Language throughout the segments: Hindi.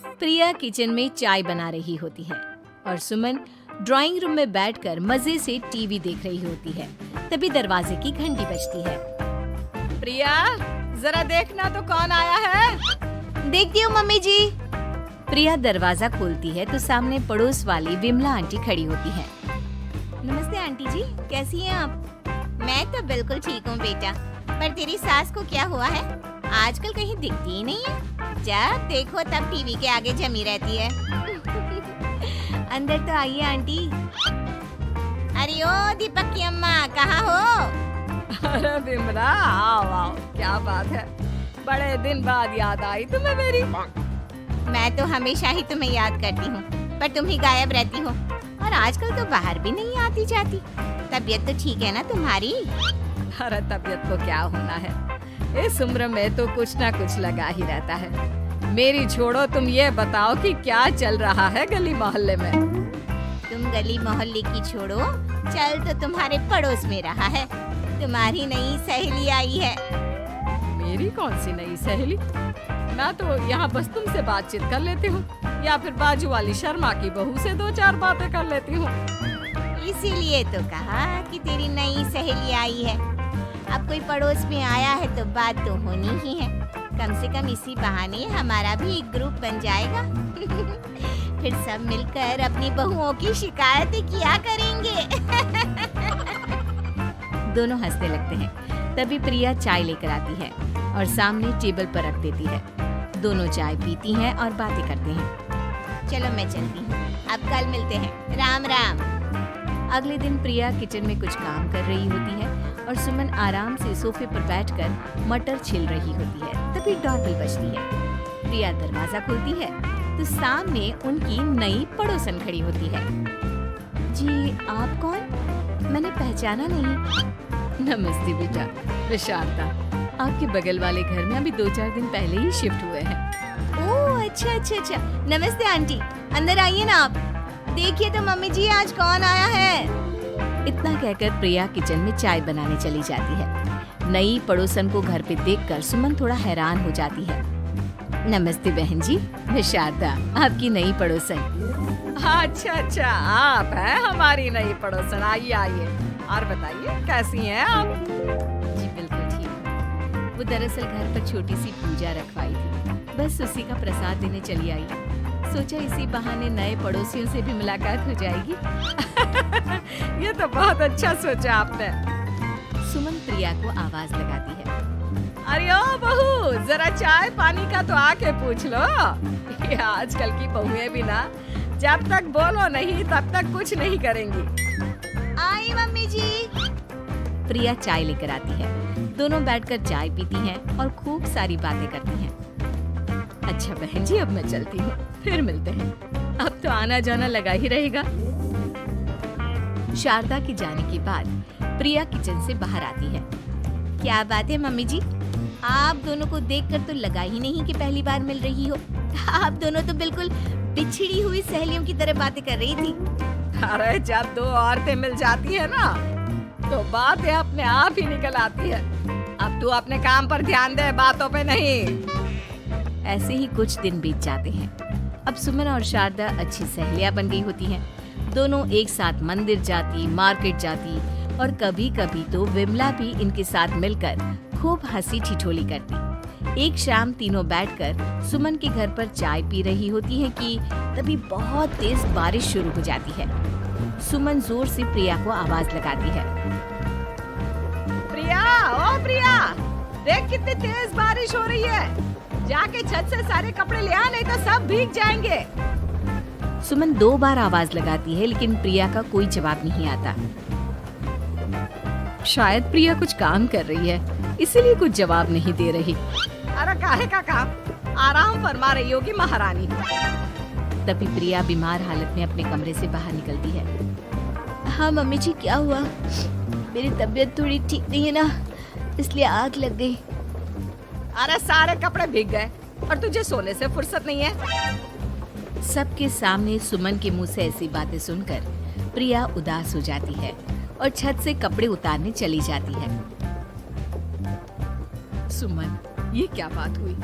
प्रिया किचन में चाय बना रही होती है और सुमन ड्राइंग रूम में बैठकर मजे से टीवी देख रही होती है। तभी दरवाजे की घंटी बजती है। प्रिया, जरा देखना तो कौन आया है। देखती हूँ मम्मी जी। प्रिया दरवाजा खोलती है तो सामने पड़ोस वाली विमला आंटी खड़ी होती है। नमस्ते आंटी जी, कैसी हैं आप? मैं तो बिल्कुल ठीक हूँ बेटा, पर तेरी सास को क्या हुआ है? आजकल कहीं दिखती ही नहीं है। जब देखो तब टीवी के आगे जमी रहती है। अंदर तो आइए आंटी। अरे ओ दीपक की अम्मा, कहाँ हो? अरे विमला, आओ आओ, क्या बात है, बड़े दिन बाद याद आई तुम्हें मेरी। मैं तो हमेशा ही तुम्हें याद करती हूँ, पर तुम ही गायब रहती हो और आजकल तो बाहर भी नहीं आती जाती। तबीयत तो ठीक है ना तुम्हारी? अरे तबीयत को क्या होना है, इस उम्र में तो कुछ ना कुछ लगा ही रहता है। मेरी छोड़ो, तुम ये बताओ कि क्या चल रहा है गली मोहल्ले में। तुम गली मोहल्ले की छोड़ो, चल तो तुम्हारे पड़ोस में रहा है। तुम्हारी नई सहेली आई है। मेरी कौन सी नई सहेली? मैं तो यहाँ बस तुमसे बातचीत कर लेती हूँ या फिर बाजू वाली शर्मा की बहू से 2-4 बातें कर लेती हूँ। इसीलिए तो कहा कि तेरी नई सहेली आई है। अब कोई पड़ोस में आया है तो बात तो होनी ही है। कम से कम इसी बहाने हमारा भी एक ग्रुप बन जाएगा। फिर सब मिलकर अपनी बहुओं की शिकायतें किया करेंगे। दोनों हंसने लगते हैं। तभी प्रिया चाय लेकर आती है और सामने टेबल पर रख देती है। दोनों चाय पीती हैं और बातें करते हैं। चलो मैं चलती हूँ, अब कल मिलते हैं। राम राम। अगले दिन प्रिया किचन में कुछ काम कर रही होती है और सुमन आराम से सोफे पर बैठकर मटर छिल रही होती है। तभी डोरबेल बजती है। प्रिया दरवाजा खोलती है तो सामने उनकी नई पड़ोसन खड़ी होती है। जी, आप कौन? मैंने पहचाना नहीं। नमस्ते बेटा, मैं शारदा, आपके बगल वाले घर में अभी 2-4 दिन पहले ही शिफ्ट हुए हैं। ओह अच्छा। नमस्ते आंटी, अंदर आइए ना आप। देखिए तो मम्मी जी, आज कौन आया है। इतना कहकर प्रिया किचन में चाय बनाने चली जाती है। नई पड़ोसन को घर पे देखकर सुमन थोड़ा हैरान हो जाती है। नमस्ते बहन जी, मैं शारदा, आपकी नई पड़ोसन। अच्छा, आप हैं हमारी नई पड़ोसन। आइए आइए, और बताइए कैसी हैं आप? जी बिल्कुल ठीक। वो दरअसल घर पर छोटी सी पूजा रखवाई थी, बस उसी का प्रसाद देने चली आई। सोचा इसी बहाने नए पड़ोसियों से भी मुलाकात हो जाएगी। ये तो बहुत अच्छा सोचा आपने। सुमन प्रिया को आवाज लगाती है। अरे ओ बहू, जरा चाय पानी का तो आके पूछ लो। ये आजकल की बहुएं भी ना, जब तक बोलो नहीं तब तक कुछ नहीं करेंगी। आई मम्मी जी। प्रिया चाय लेकर आती है। दोनों बैठकर चाय पीती हैं और खूब सारी बातें करती हैं। अच्छा बहन जी, अब मैं चलती हूँ, फिर मिलते हैं। अब तो आना जाना लगा ही रहेगा। शारदा के जाने के बाद प्रिया किचन से बाहर आती है। क्या बात है मम्मी जी, आप दोनों को देखकर तो लगा ही नहीं कि पहली बार मिल रही हो। आप दोनों तो बिल्कुल बिछड़ी हुई सहेलियों की तरह बातें कर रही थी। अरे जब 2 औरतें मिल जाती है ना, तो बातें अपने आप ही निकल आती है। अब तू अपने काम पर ध्यान दे, बातों पे नहीं। ऐसे ही कुछ दिन बीत जाते हैं। अब सुमन और शारदा अच्छी सहेलियां बन गई होती हैं। दोनों एक साथ मंदिर जाती, मार्केट जाती और कभी कभी तो विमला भी इनके साथ मिलकर खूब हंसी ठिठोली करती। एक शाम तीनों बैठकर सुमन के घर पर चाय पी रही होती हैं कि तभी बहुत तेज बारिश शुरू हो जाती है। सुमन जोर से प्रिया को आवाज लगाती है। प्रिया, ओ प्रिया, देख कितनी तेज बारिश हो रही है। जाके छत से सारे कपड़े ले आ, नहीं तो सब भीग जाएंगे। सुमन 2 बार आवाज लगाती है लेकिन प्रिया का कोई जवाब नहीं आता। शायद प्रिया कुछ काम कर रही है, इसीलिए कुछ जवाब नहीं दे रही। अरे काहे का काम, आराम फरमा रही होगी महारानी। तभी प्रिया बीमार हालत में अपने कमरे से बाहर निकलती है। हाँ मम्मी जी, क्या हुआ? मेरी तबीयत थोड़ी ठीक नहीं है ना, इसलिए आग लग गई। अरे सारे कपड़े भीग गए और तुझे सोने से फुर्सत नहीं है। सबके सामने सुमन के मुंह से ऐसी बातें सुनकर प्रिया उदास हो जाती है और छत से कपड़े उतारने चली जाती है। सुमन, ये क्या बात हुई?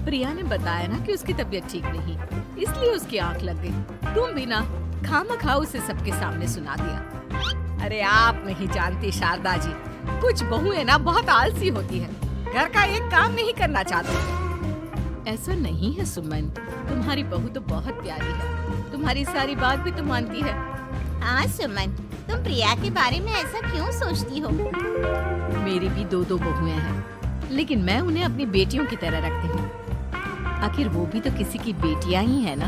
प्रिया ने बताया ना कि उसकी तबीयत ठीक नहीं, इसलिए उसकी आंख लग गई। तुम भी ना खामखा उसे सबके सामने सुना दिया। अरे आप नहीं जानती शारदा जी, कुछ बहुएं ना बहुत आलसी होती है, घर का एक काम नहीं करना चाहती। ऐसा नहीं है सुमन, तुम्हारी बहू तो बहुत प्यारी है, तुम्हारी सारी बात भी तो मानती है। हाँ सुमन, तुम प्रिया के बारे में ऐसा क्यों सोचती हो? मेरी भी दो बहुएं हैं, लेकिन मैं उन्हें अपनी बेटियों की तरह रखती हूँ। आखिर वो भी तो किसी की बेटियां ही है ना।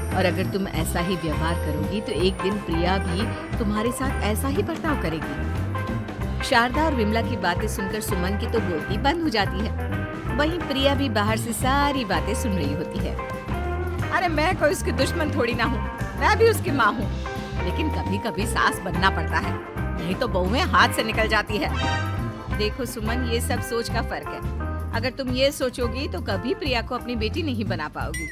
और अगर तुम ऐसा ही व्यवहार करोगी तो एक दिन प्रिया भी तुम्हारे साथ ऐसा ही बर्ताव करेगी। शारदा और विमला की बातें सुनकर सुमन की तो बोलती बंद हो जाती है। वहीं प्रिया भी बाहर से सारी बातें सुन रही होती है। अरे मैं कोई उसकी दुश्मन थोड़ी ना हूँ, मैं भी उसकी माँ हूँ, लेकिन कभी कभी सास बनना पड़ता है, नहीं तो बहुएं हाथ से निकल जाती है। देखो सुमन, ये सब सोच का फर्क है। अगर तुम ये सोचोगी तो कभी प्रिया को अपनी बेटी नहीं बना पाओगी।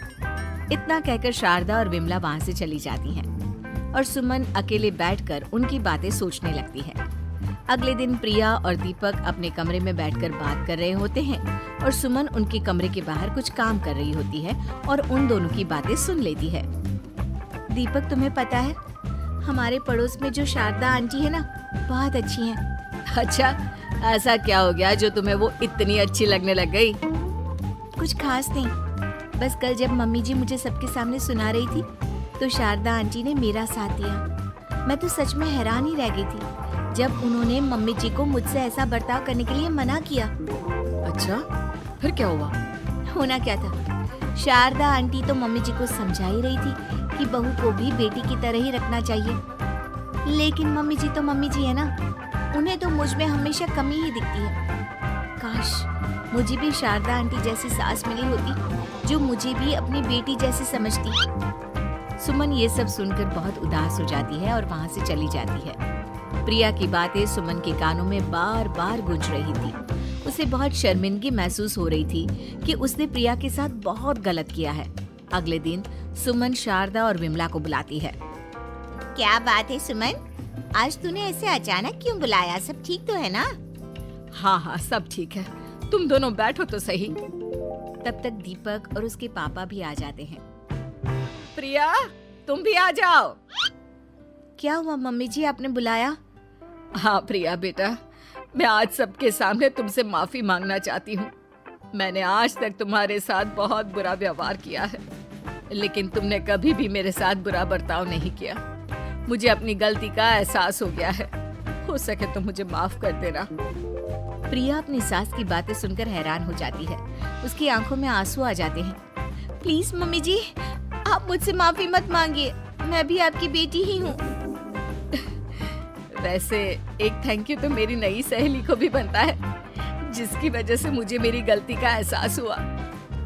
इतना कहकर शारदा और विमला वहाँ से चली जाती हैं और सुमन अकेले बैठकर उनकी बातें सोचने लगती है। अगले दिन प्रिया और दीपक अपने कमरे में बैठकर बात कर रहे होते हैं और सुमन उनके कमरे के बाहर कुछ काम कर रही होती है और उन दोनों की बातें सुन लेती है। दीपक, तुम्हें पता है हमारे पड़ोस में जो शारदा आंटी है ना, बहुत अच्छी हैं। अच्छा, ऐसा क्या हो गया जो तुम्हें वो इतनी अच्छी लगने लग गई? कुछ खास नहीं, बस कल जब मम्मी जी मुझे सबके सामने सुना रही थी तो शारदा आंटी ने मेरा साथ दिया। मैं तो सच में हैरान ही रह गई थी जब उन्होंने मम्मी जी को मुझसे ऐसा बर्ताव करने के लिए मना किया। अच्छा, फिर क्या हुआ? होना क्या था, शारदा आंटी तो मम्मी जी को समझा ही रही थी कि बहू को भी बेटी की तरह ही रखना चाहिए, लेकिन मम्मी जी तो मम्मी जी है ना, उन्हें तो मुझ में हमेशा कमी ही दिखती है। काश मुझे भी शारदा आंटी जैसी सास मिली होती जो मुझे भी अपनी बेटी जैसी समझती। सुमन ये सब सुनकर बहुत उदास हो जाती है और वहाँ से चली जाती है। प्रिया की बातें सुमन के कानों में बार बार गूंज रही थी। उसे बहुत शर्मिंदगी महसूस हो रही थी कि उसने प्रिया के साथ बहुत गलत किया है। अगले दिन सुमन शारदा और विमला को बुलाती है। क्या बात है सुमन, आज तूने ऐसे अचानक क्यों बुलाया? सब ठीक तो है ना? हाँ हाँ, सब ठीक है, तुम दोनों बैठो तो सही। तब तक दीपक और उसके पापा भी आ जाते हैं। प्रिया, तुम भी आ जाओ। क्या हुआ मम्मी जी, आपने बुलाया? हाँ प्रिया बेटा, मैं आज सबके सामने तुमसे माफी मांगना चाहती हूँ। मैंने आज तक तुम्हारे साथ बहुत बुरा व्यवहार किया है, लेकिन तुमने कभी भी मेरे साथ बुरा बर्ताव नहीं किया। मुझे अपनी गलती का एहसास हो गया है, हो सके तो मुझे माफ कर देना। प्रिया अपनी सास की बातें सुनकर हैरान हो जाती है। उसकी आंखों में आंसू आ जाते हैं। प्लीज मम्मी जी, आप मुझसे माफी मत मांगिए, मैं भी आपकी बेटी ही हूँ। वैसे एक थैंक यू तो मेरी नई सहेली को भी बनता है, जिसकी वजह से मुझे मेरी गलती का एहसास हुआ।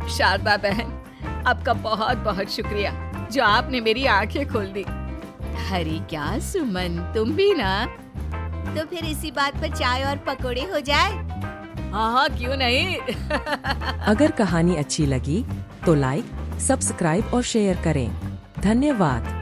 शारदा बहन, आपका बहुत बहुत शुक्रिया जो आपने मेरी आंखें खोल दी। अरे क्या सुमन, तुम भी ना। तो फिर इसी बात पर चाय और पकोड़े हो जाए? हाँ हाँ, क्यों नहीं। अगर कहानी अच्छी लगी तो लाइक, सब्सक्राइब और शेयर करें। धन्यवाद।